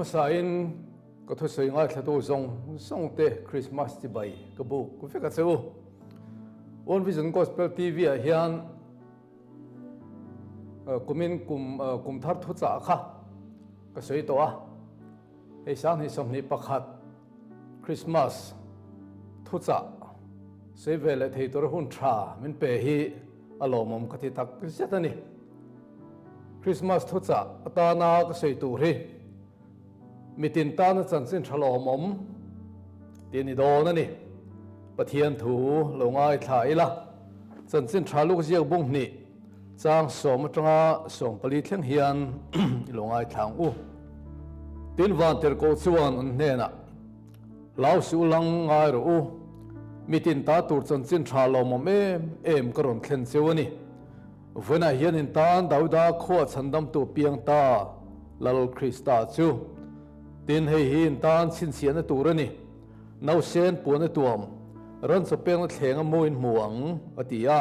masain có thôi soi ngay thadu zong te Christmas ti bai ka bu ku fe ka chu on vision gospel tv a hian kumin kum thar thu cha kha ka soi to a ei sang hi som ni pakhat Christmas thu cha sei vele thei tor hun tha min pe hi Lawmawm ka thi tak setani Christmas thu cha Tana ka sei tu ri mitin Tana Chanchin Lawmawm tini do na ni Pathian thu lo ngaithla la Chanchin thaluk ziak bung ni chang som atanga som pali thleng hian lo ngaithlang u tin van ter ko chuan an hena lau su lang ngai ro u mitin ta tur Chanchin Lawmawm em karon thlen chewani vena hian in tan dauda kho chandam tu piang ta lal Krista chu tin hei hin tan sin sian turani nau sen pon tuam ran so peng thleng amoin muang atia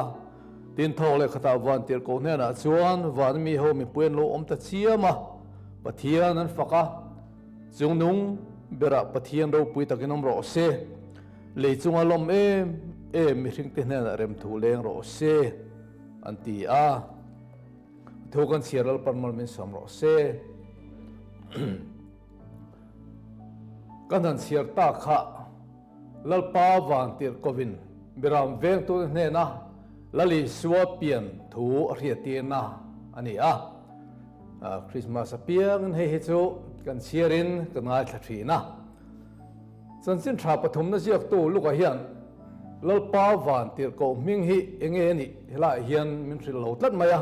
tin thole khata van tir ko hna chuan van mi ho mi puen lo om ta chiama Pathian an faka chungnung bera Pathian ro pui takinom ro se leichunga lom mi hring te hna rem thu leng ro se anti a thokan chiral parmal min som ro se kan han siar ta kha lalpa van tir kovin biram veng tu hne na lali suwa pian thu hria ti na ani a Christmas apiang hei chu kan siarin kan ngai thla na Chanchin pathum na ziak tu luka hian lalpa van tir ko ming hi enge ni hela hian min thil lo tlat maya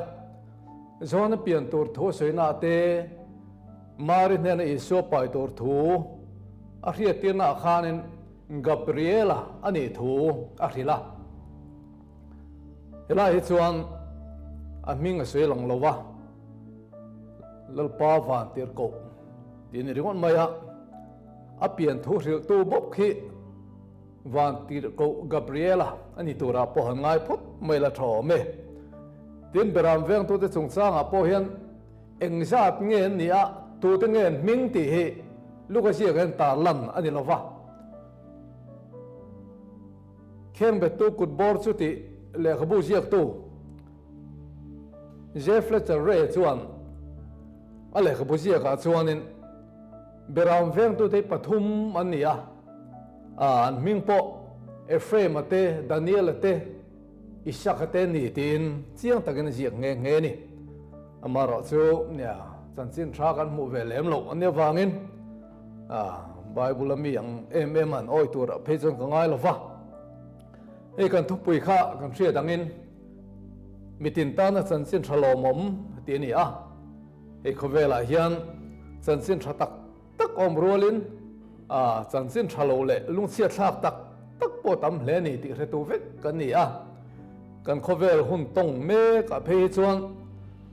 zona pian tur tho soina te mari hne na iso pai tur thu a hria ti na khanin Gabriela ani thu a hrila hela hi chuan a ming a soi lang lova lalpa van tir ko tin ringon maya a pian thu hril tu bok khi van tir ko Gabriela ani tura po han ngai phut mai la tho me tin beram veng tu te chung chang a po hian engzat nge ni a tu te nge ming ti hi luka sia kan tar lan ani lova khem be tu kut bor chu ti le khabu ziak tu Jeffletter re chuan a le khabu ziak a chuanin beram veng tu te pathum ani a an ming po Ephraim ate Daniel ate Isaac ate ni tin chiang takin ziak nge ni amaro chu nya Chanchin kan mu ve lem lo ania wangin Bible mi ang em an oi tur phejong ka ngai lova e kan thupui kha kan thria dangin mitin Tana Chanchin Lawmawm ti ni a e khovela hian Chanchin tak om rolin Chanchin lo le lungchia thlak tak po tam hle ni ti hre tu vek kan ni a kan khovel hun tong me ka phei chuan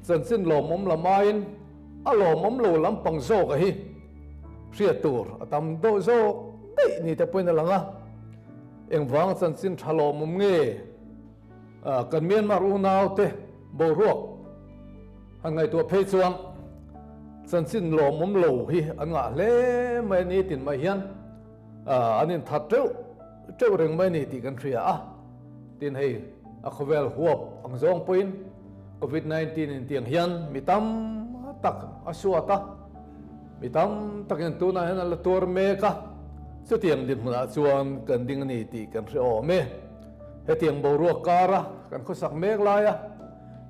Chanchin Lawmawm lamain a Lawmawm lo lampang zo ka hi hria tur atam do zo dei ni te poina langa engwang Chanchin Lawmawm nge kan Myanmar u nau te bo ruak hangai tu phei chuan Chanchin Lawmawm lo hi an nga hle mai ni tin mai hian anin that treu reng mai ni ti kan thria a tin hei a khovel huap ang zong puin COVID-19 in tiang hian mitam tak asuata mitam takin tu na hen la tur me ka chu tiang din huna chuan kan ding ni ti kan hre me he tiang bo ruak kara kan khosak mek laia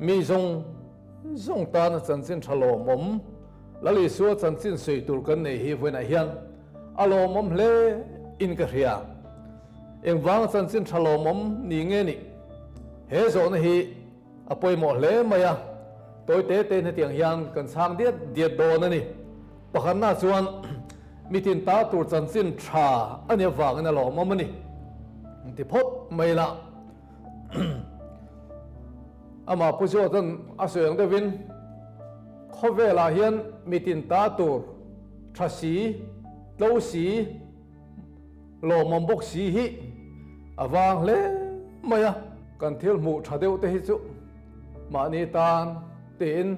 mi zong Tana Chanchin Lawmawm lali suwa Chanchin sei tur kan nei hi vena hian a Lawmawm hle in ka hria engwang Chanchin Lawmawm ni nge ni he zo na hi apoi mo hle maya toy te na tiang hian kan sang diet do na ni pakhan na chuan mitin ta tur Chanchin ani wang na Lawmawm ni ti phot mai la ama pujo tan asoyang devin khovela hian mitin ta tur thasi lo si Lawmawm bok si hi awang le maya kan thil mu thadeu te hi chu mani tan tin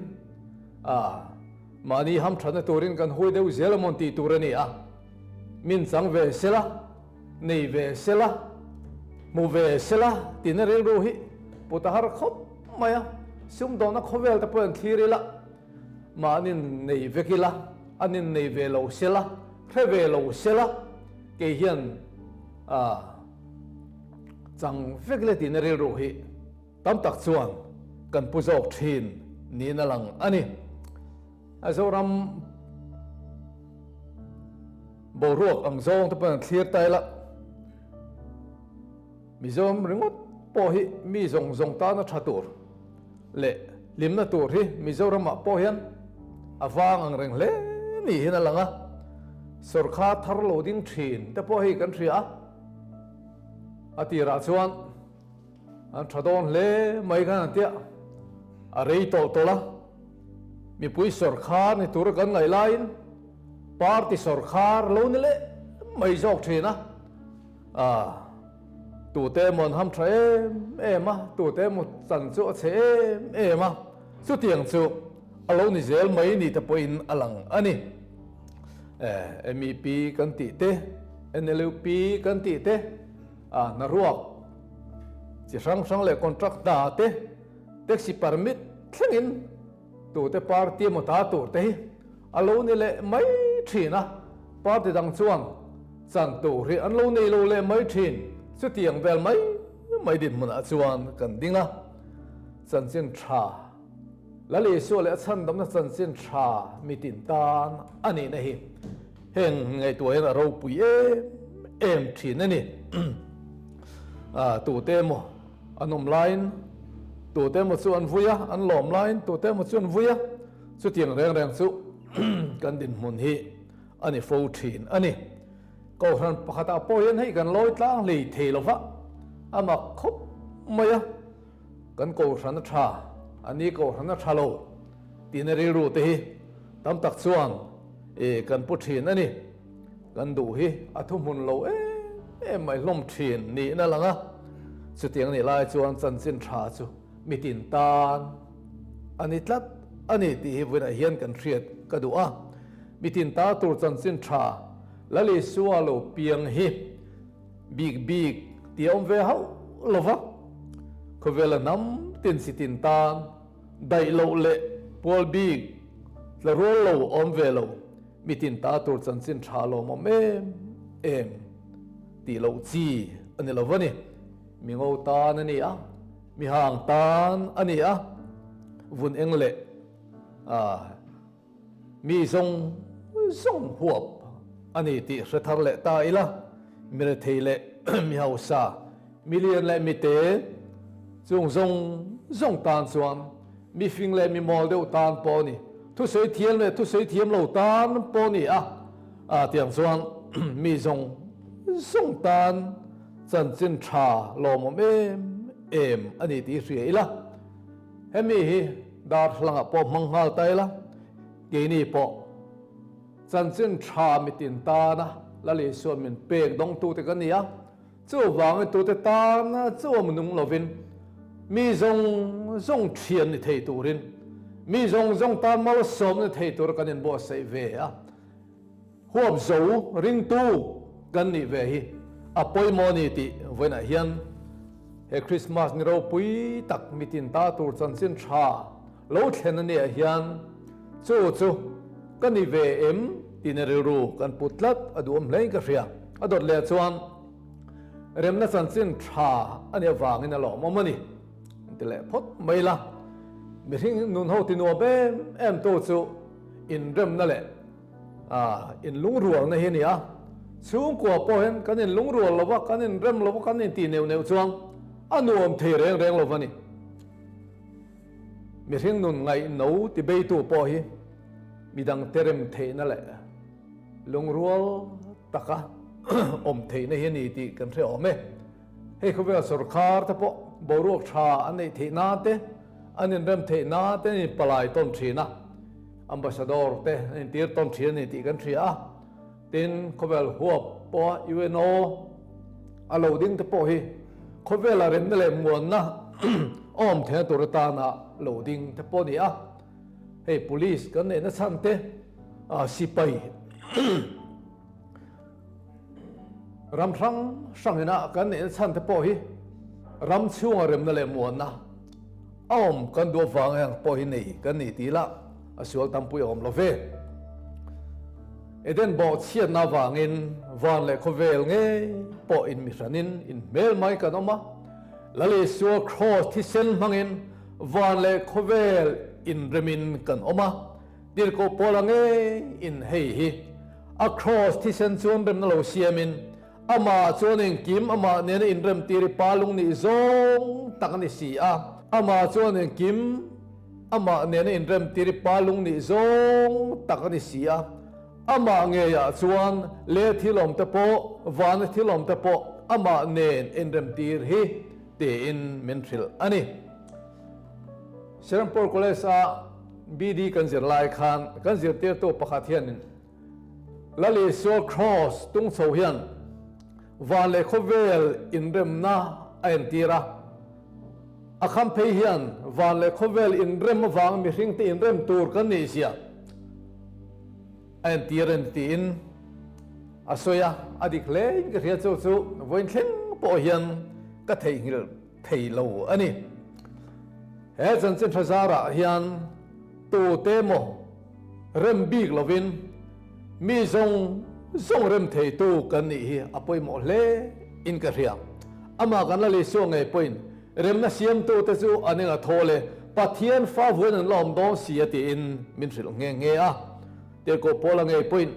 mà ni ham thana turin kan hoi deu zelamon ti turani a min sang ve sela nei ve sela mu ve sela tinare ro hi putahar khop maya sum dona khovel ta pon thirila ma nin nei vekila anin nei ve lo sela khe ve lo sela ke hian chang vekle tinare ro hi tam tak chuan kan puzok thin ni na lang ani azoram boruak ang zong ta pan clear tai la mizom ringot po hi mi zong zong ta na thatur le lim na tur hi mizoram ma po hian awang ang reng le ni hina langa sorkha thar loading thin ta po hi kan thria ati ra chuan an thadon le mai kan tia a rei to la mi pui sorkha ni tur kan ngai lain party sorkha lo ni le mai jok thina tu te mon ham thre em tu te mo chan chu che em chu tiang chu alo ni zel mai ni ta poin alang ani MEP kan ti te NLP kan ti te na ruak chi sang le contract da te taxi permit thlengin tu te party mo ta tur te alo ni le mai thina party dang chuang chan tu ri an lo nei lo le mai thin chu tiang vel mai din mun a chuan kan dinga chanchin tha lali so le chan dam na chanchin tha mitin tan ani na hi heng ngai tu hen ro pui em thin ani tu te mo anom line tu te mo chuan vuya an lom line tu te mo chuan vuya chu tiang reng chu kan din mun hi ani fo thin ani ko han pakhata poin hei kan loi tlang hleithei lova ama khop maya kan ko ran tha ani ko ran tha lo tinari ru te hi tam tak chuan kan pu thin ani kan du hi athum hun lo mai lom thin ni na langa chu tiang ni lai chuan chanchin tha chu mitin tan ani tlat ani ti hi vina hian kan thriat ka du a mitin ta tur chanchin tha lali sualo piang hi big tiom ve hau lova kovela nam tin sitin tan dai lo le pol big la ro lo om ve lo mitin ta tur chanchin tha lo mo em ti lo chi ani lo vani mi ngo tan ani a mi hang tan ani a vun eng le mi zong huap ani ti hrethar le ta ila mire thei le mi hausa million le mi te chung zong tan chuan mi fing le mi mol deuh tan po ni thu sei thiam le thu sei thiam lo tan po ni tiang chuan mi zong tan chanchin tha lawmawm em ani ti hria ila hemi hi dar thlanga po manghal ta ila ke ni po chanchin tha mitin ta na lali suan min pek dong tu te kan nia chu wang tu te ta na chu mnung lovin mi zong thian ni thei turin mi zong tan mal som ni thei tur kan in buatsaih ve huap zo ring tu kan ni ve hi apoi mo ni ti voina hian he Christmas ni ro pui tak mitin ta tur chanchin tha lo thlen ani hian chu kan ni ve em tinari ru kan putlat adum hlei ka hria adot le chuan remna chanchin tha ani awangin a lawmawm ani tile phot maila mi hring nun ho tinu be em to chu in rem na le in lung ruang na hi ni chung kwa po hen kan in lung ruang lova kan in rem lova kan in ti neu chuang anuam thei reng lova ni mi hring nun ngai no ti be tu po hi midang terem thei na le lungrual taka om thei na hi ni ti kan thre ome hei khovela sarkar ta po boruak tha anei thei na te anin rem thei na te ni palai ton thina ambassador te in tir ton thina ni ti kan thria tin khovel huap po uno alo ding te po hi khovela rem na le muan na om the tur ta na loading te po ni hei police kan ne na chan te sipai ram sang ina kan ne na chan te po hi ram chunga rem na le muan na kan do wang yang po hi nei kan ni ti la asual tampui om lo ve eden bo chiat na wangin van le khovel nge po in misanin in mel mai kan oma lali sual cross thi sen mangin van le khovel in remin kan oma dir ko polange in hei hi across thi sen chuan rem na lo siamin ama chuanin kim ama ne in rem tiri palung ni zong takani si a ama chuanin kim ama ne in rem tiri palung ni zong takani si a ama nge ya chuan le thilom te po van thilom te po ama nen in rem tir hi te in menthil ani Serampore College a BD kan zir lai khan kan zir tir to Pathian lali so cross tung chho hian van le khovel in rem na ain tira akham phei hian van le khovel in rem wang mi hring te in rem tur kan ni sia ain tiren tin asoya adik le ka ria chu chu voin thleng po hian ka thei ngil thei lo ani he Chanchin thazara hian tu te mo rem big lovin mi zong rem thei tu kan ni hi apoi mo hle in ka ria ama kan la le so ngai point rem na siam tu te chu aninga thole Pathian fa vuan an lawm do sia ti in min hril nge a te ko pola ngai point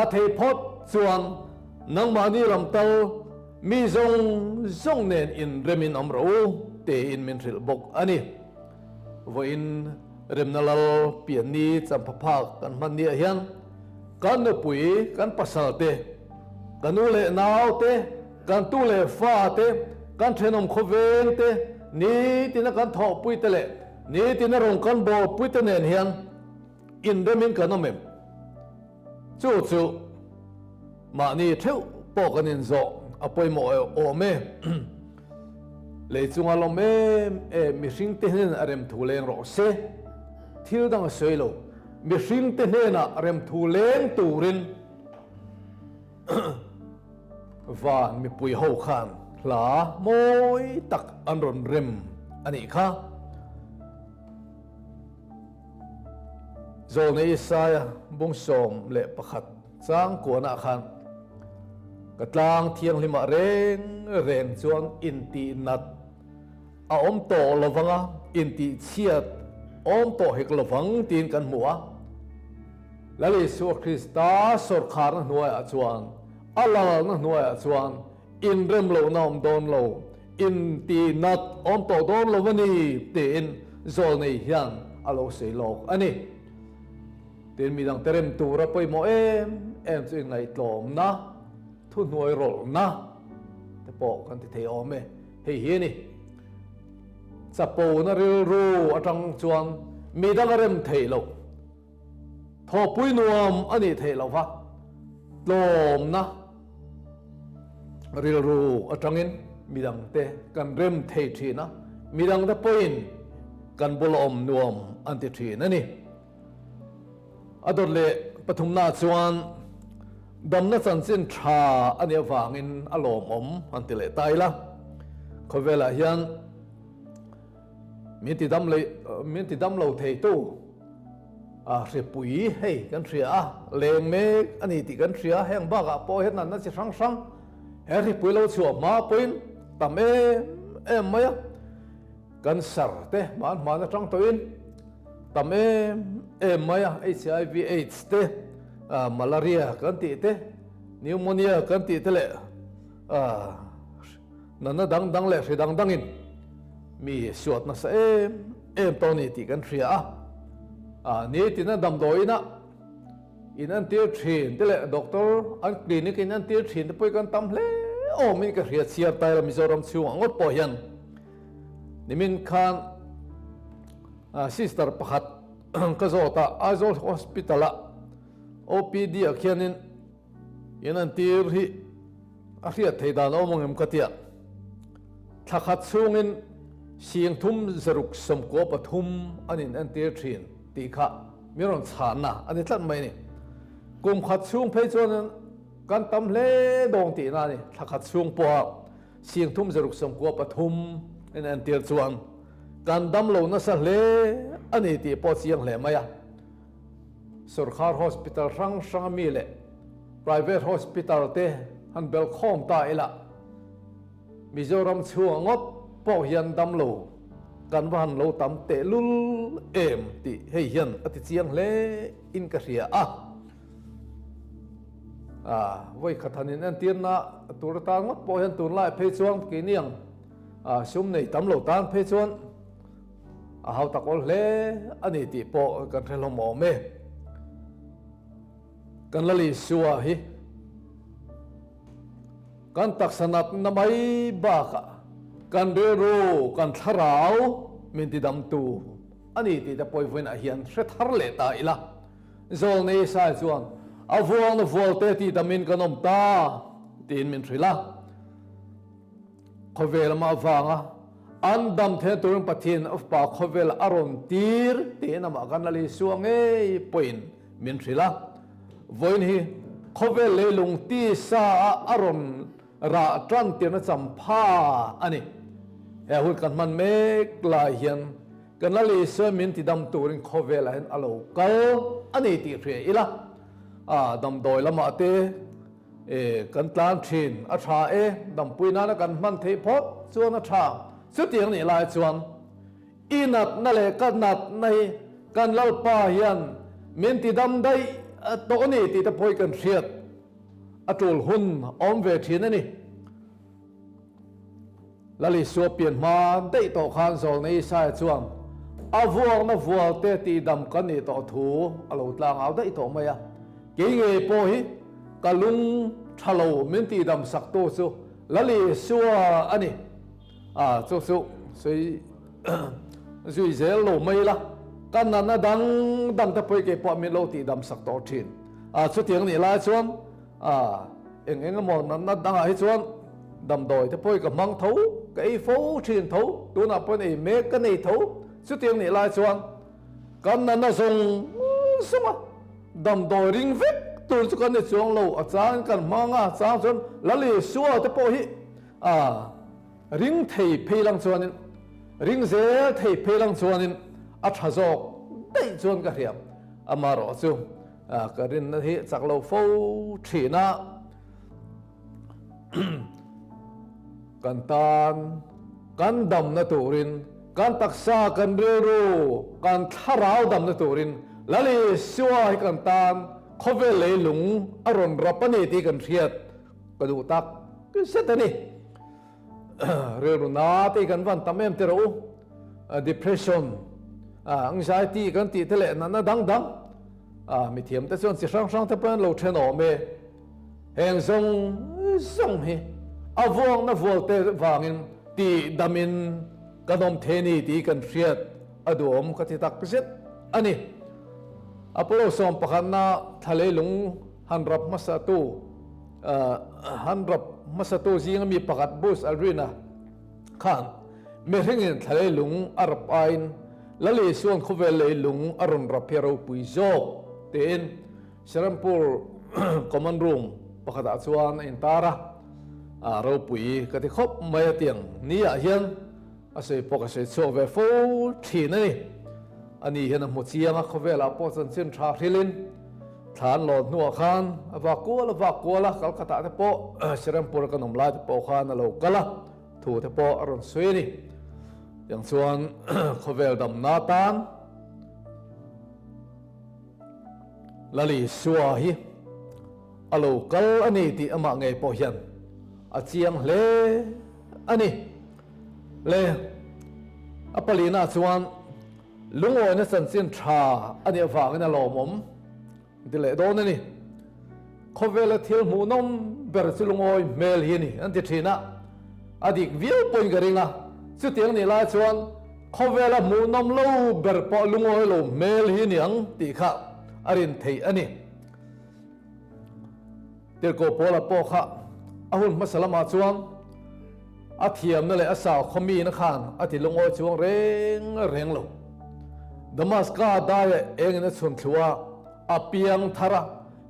a thei phot chuan nang mani lam tal mi zong nen in remin amro te in min hril bok ani voin remnalal pian ni champaphak kan man ni hian kan no pui kan pasal te kan ule naw te kan tu le fa te kan thenom khoven te ni tina kan tho pui te le ni tina rong kan bo pui te nen hian in remin kanomem chu ma ni theu po kan in zo apoi mo o me le chunga lo me mi hring te hen arem thuleng ro se thil dang soilo mi hring te hena arem thuleng turin van mi pui ho khan hla moi tak an ron rem ani kha zo ne isaya bung som le pakhat chang ko na khan katlang thiang lima reng chuan in ti nat a om to lovanga in ti chiat om to hek lovang tin kan mua lali su Krista sor khar na nuai a chuan alal na nuai a chuan in rem lo naum don lo in ti nat om to don lo wani tin zol nei hian alo sei lok ani tin midang terem tura poi mo em chu ngai tlom na thu nuai rol na te po kan ti thei ome hei hi ni chapo na ril ru atang chuan midang rem thei lo thupui nuam ani thei lo va tlom na ril ru atangin midang te kan rem thei thina midang da point kan bolom nuam anti thina ni ador le pathum na chuan dam na Chanchin tha ania wangin a Lawmawm anti le taila khovela hian min ti dam lo thei tu thupui hei kan hria leng me ani ti kan hria heng baga po het nan na chi sang he thupui lo chu ma point tam em maya kan sar te man na tang toin tam em maya HIV AIDS te malaria kan ti te pneumonia kan ti te le nana dang le hri dangin mi suat na sa em to ni ti kan hria ni ti na dam doina in an tir thin te le doctor an clinic in an tir thin te poi kan tam hle o min ka hria chia tai la Mizoram chung angot po hian nimin khan sister pakhat ka zota Azol hospital OPD akhianin yanan tir hi a hria thehdarh Lawmawm katia thakhat chungin siang thum zaruk somko pathum anin an tir thin ti kha mi ron chan na ani tlat mai ni kum khat chung phei chuan kan tam hle dong ti na ni thakhat chung po siang thum zaruk som ko pathum en an tir chuan kan dam lo na sa hle ani ti po chiang hle maya sarkar hospital rang rang mi le private hospital te han bel khom ta ila Mizoram chuang ngop po hian dam lo kan van lo tam te lul em ti hei hian ati chiang hle in ka hria voi khathanin an tir na tur ta ngop po hian tun lai phei chuang ki niang sum nei tam lo tan phei chuan hau tak ol hle ani ti po kan thelo mo me kan lali suwa hi kan taksanat na mai ba ka kan ro kan Thlarau min ti dam tu ani ti ta poi voin a hian thar le ta ila zol nei sai chuan avuang na volte ti damin kanom ta tin min thrila khovel ma wanga an dam the tur Pathian of pa khovel aron tir te na ma kan lali suange point min thrila voin hi khovel le lung ti sa aron ra tran tir na champha ani he hul kan man mek la hian kan lali so min ti dam turin khovel hen alo kal ani ti thre ila dam doi lama te kan tlan thin a tha dam puina na kan man thei phot chuan a tha chu tiang ni lai chuan inat na le kan nat nei kan lalpa hian min ti dam dai to ni ti ta poi kan hriat atul hun om ve thin ani lali so pian ma dei to khan zol nei sai chuan avuang na vual te ti dam kan ni to thu alo tlang au dei to maya ke nge po hi kalung thalo min ti dam sak to chu lali suwa ani chu sei zui zel lo mai la kan na dang ta poi ke po min lo ti dam sak to thin chu tiang ni la chuan eng mo na dang ai chuan dam doi ta poi ka mang tho cái phố truyền thấu tôi nào bên này mấy cái này thấu xuất tiền này lại chuan con nó dùng sao đầm đồi ring vết tôi cho con này chuang lâu ở trang cần mang trang chuan lá lì xua tới po hi ring thầy phe lăng chuan ring dễ thầy phe lăng chuan thà dọc đây chuan cái hiệp mà rõ chu cái ring nó hi chắc lâu phố chỉ na kan tan kan dam na turin kan taksa kan ro kan Thlarau dam na turin lali suwa hi kan tan khovel le lung aron rapani ti kan hriat kadu tak setani ro na ti kan van tamem te ro depression anxiety kan ti tele na dang mi thiam te chuan si sang te pan lo then o me heng song hi avuang na volte wangin ti damin kanom theni ti kan hriat adom ka ti tak piset ani apolo som pakhan na thale lung hanrap masatu jing mi pakat bus alrina khan me hringin thale lung arap ain lali suan khovel le lung aron rapero puizo ten serampur common room pakhat chuan in tara rau pui cái thì khóc mấy tiếng ní hiền sẽ bọc sẽ cho về phố thì này anh hiền là một chiang khóc về là bọc chân chân trà thì lên thán lọt nua khan và cô là cái kata thì bọc sẽ làm bồi cái nồng lai thì bọc khan là lâu cái là thủ thì bọc rồi xuôi đi yang chuan khóc về đầm na tan là lì xua hi alo cái anh ấy thì ama ngày bọc hiền chiang le ani le apalina chuan lungoi na chanchin tha ani awang na Lawmawm dile don ani khovela thil hmuhnawm ber chu lungoi mel hi ni an ti thina adik viu point garinga chu tiang ni la chuan khovela hmuhnawm lo ber po lungoi lo mel hi ni ang ti kha arin thei ani tir ko pola po kha ahun masalama chuan athiam na le asa khomi na khan ati lungoi chuang reng lo Damascus dae engin chun thua Lalpiangthara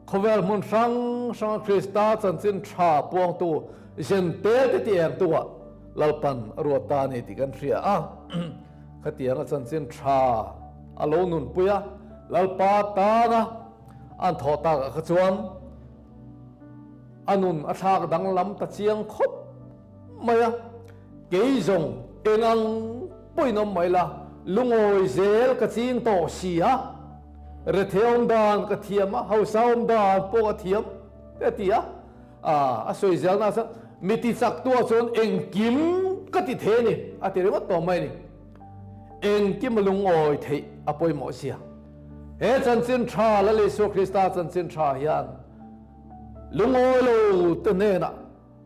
khovel mun sang Krista chanchin tha puang tu isen te ti eng tu lalpan ruata ni ti kan hria a khatiang chanchin tha alo nun puya lalpa Tana an thutak ka chuan anun athak dang lam ta chiang khop maya keizong engang poinom maila lungoi zel ka ching to sia retheom dan ka thiam hausaom dan po ka thiam te tia a soi zel na sa miti sak tua chon engkim ka ti the ni a ti rema to mai ni engkim lungoi thei apoi mo sia he chanchin tha la le so Krista chanchin tha hian lungoi lo te ne na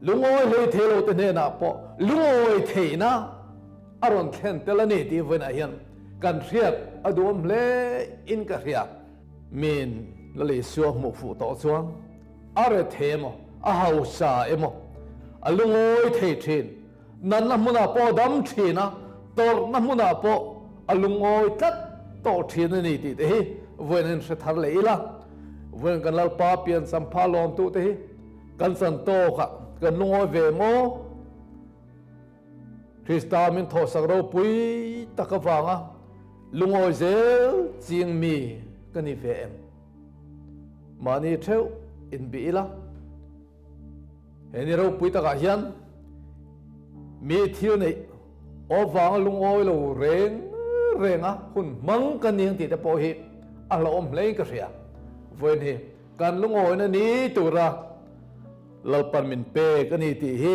lungoi hleithei lo te ne na po lungoi thei na aron khen telani ti vena hian kan hriat adum hle in ka hria min la le so mu fu to chuan are themo a hausa emo alungoi thei thin nan na muna po dam thina tor na muna po alungoi tat to thin ni ti te hi venin se thar le ila ven kan lalpa pian sampha lom tu te hi kan san to kha kan lungoi ve mo Krista min tho sakro pui takawanga lungoi zel ching mi kani ve em mani theu in bi ila heni ro pui taka hian mi thil nei owang lungoi lo renga hun mang kaning ti te po hi lawm hlei ka hria voin hi kan lungoi na ni tura lalpan min pe kani ti hi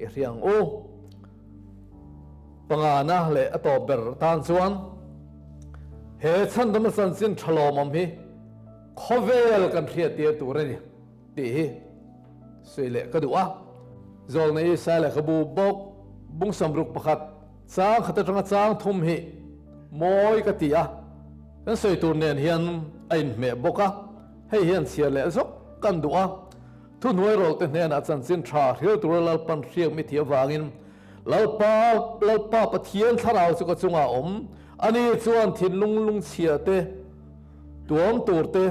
i hriang o pangana le ato ber tan chuan he chan dam san sin Lawmawm hi khovel kan hria ti tur ni ti hi sei le ka duwa zol nei sa le khabu bok bung samruk pakhat chang khata tanga chang thum hi moi ka tia kan sei tur nen hian ain me boka hei hian sia le zok kan duwa thu nuai rol te nen a chanchin tha hrial tur lalpan hriak mi thia wangin lalpa Pathian Thlarau chu ka chunga om ani chuan thinlung lung chia te tuam tur te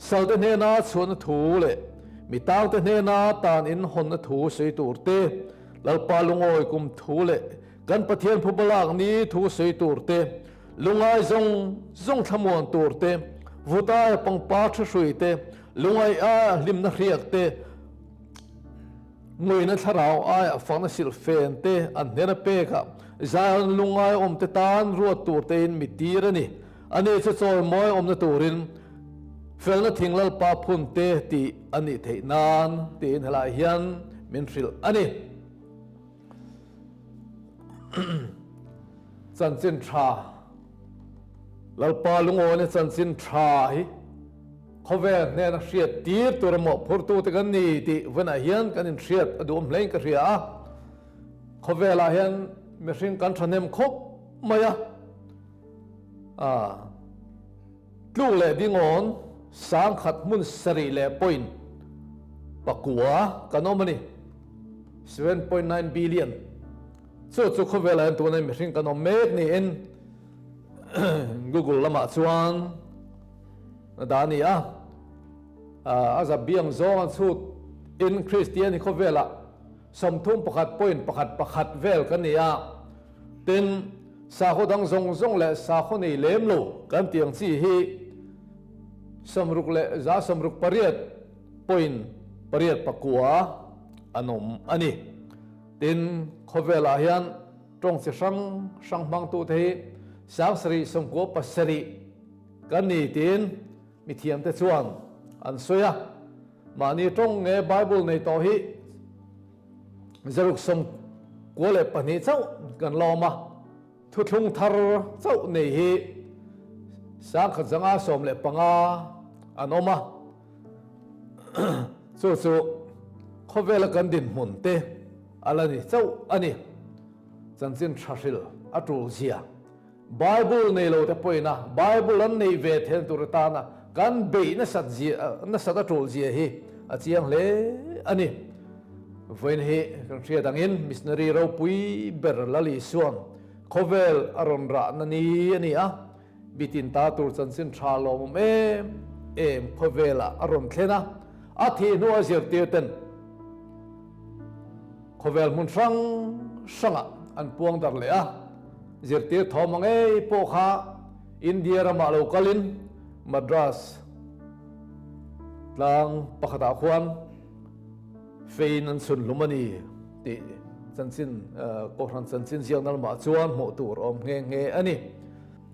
sal te ne na chuan thu le mi tang te ne na tan in hon na thu sei tur te lalpa lungoi kum thu le kan Pathian phubalak ni thu sei tur te lungai zong thamuan tur te vutai pangpa tha hrui te lungai a lim na hriak te ngoi na Thlarau ai fang na sil fen te an nena pe ka zan lungai om te tan ruat tur te in mitir ani ani che choi moi om na turin fel na thinglal pa phun te ti ani thei nan ti in hala hian min hril ani chanchin tha lalpa lungoi na chanchin tha hi khovel ne na hriat tir tur mo phur tu te kan ni ti vena hian kan in hriat adum hlein ka hria khovela hian mi hring kan thanem khop maya tlu le dingon sang khat mun sari le point pakua kanomani 7.9 billion chu khovela hian tu na mi hring kanom mek ni in Google lama chuan dani as a biang zong an chut in Christian hi khovela somthum pakhat point pakhat vel kan nia tin sa khodang zong le sa khoni lem lo kan tiang chi hi samruk le za samruk pariat point pariat pakua anom ani tin khovela hian tong se sang bang tu the sang sri somko pasari kan ni tin mi thiam te chuan an soya mani tong nge Bible nei to hi zaruk som kole pani chaw kan lawma thutlung thar chaw nei hi sang kha zanga som le panga anoma chu khovela kan din mun te alani chaw ani chanchin thrashil atul zia Bible nei lo te poina Bible an nei ve then tur ta na kan be na sat atul zia hi a chiang le ani voin he kan thria dangin missionary ro pui ber lali suan khovel aron ra na ni ani a bitin ta tur chanchin tha lawmawm em khawela aron thlena a thi nu a zir tir ten khawel mun sanga an puang dar le a zir tir thawmang po kha India rama lokalin Madras tlang pakhata khuan fein an sun lumani ti chanchin ko ran chanchin siang nal ma chuan mo tur om nge ani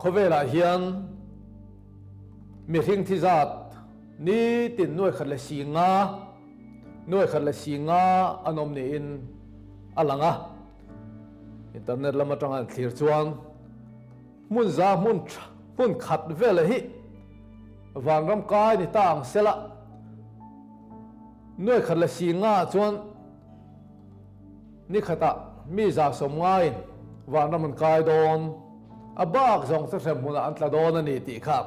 khawela hian mi hring thi zat ni tin noi khat la singa anom ni in alanga internet lama tang thlir chuan mun za mun khat vela hi wang ram kai ni tang sela noi khat la singa chuan ni khata mi za som ngai wang ram kai don abak zong sa sem huna antla don ani ti khap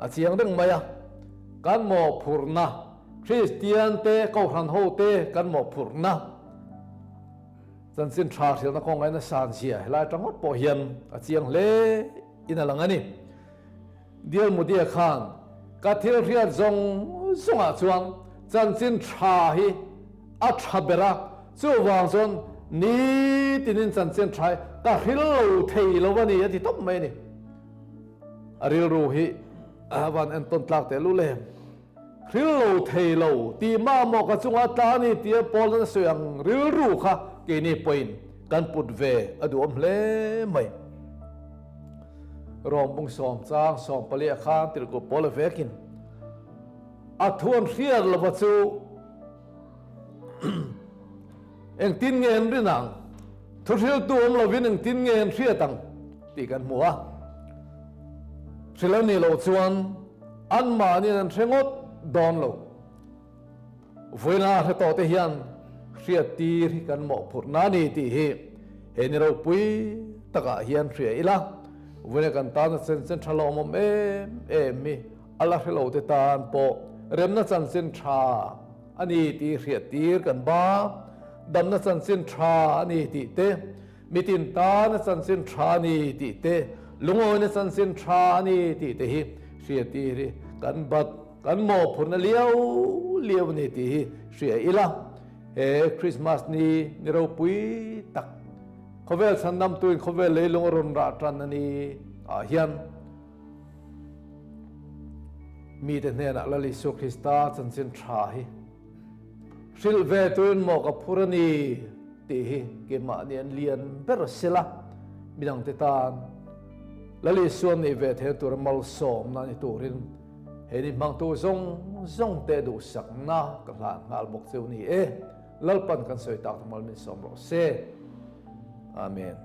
a chiang deng maya kan mo phurna Christian te ko ran ho te kan mo phurna chanchin tha thil na kong ai na san sia lai tangot po hian a chiang le ina langani dial mudia khan ka thil ria zong zonga chuang chanchin tha hi a thabera chu wang zon ni tinin chanchin thai ka hil lo thei lo wani ati top mai ni aril ru hi awan an ton tlak te lu le hil lo thei lo ti ma mo ka chunga ta ni ti pol na soyang ril ru kha ke ni point kan put ve adu om hle mai rom bung som chang som pali khan tir ko pol vekin a thuan hriar lo ba chu eng tin ngen rinang thuril tu om lo vin eng tin ngen hria tang ti kan mua silani lo chuan an ma ni an thengot don lo voina he to te hian hria tir kan mo phurna ni ti hi he ni ro pui taka hian hria ila voina kan ta na chen thalawmawm mi ala helo te tan po remna chanchin tha ani ti hria tir kan ba damna chanchin tha ani ti te mitin ta na chanchin tha ni ti te lungoi na chanchin tha ni ti te hi hria tir kan bat kan mo phurna liau ni ti hi hria ila he Christmas ni ro pui tak khovel sandam tuin khovel leilung ron ra tran ani a hian mi te ne na lali su Krista chanchin tha hi sil ve tuin mo ka phurani ti hi ke ma nian lian ber sela midang te tan lali suan ni ve the tur mal som na ni turin he ni mang tu zong te du sak na ka hlan ngal bok cheu ni lalpan kan soi tak mal min som ro se amen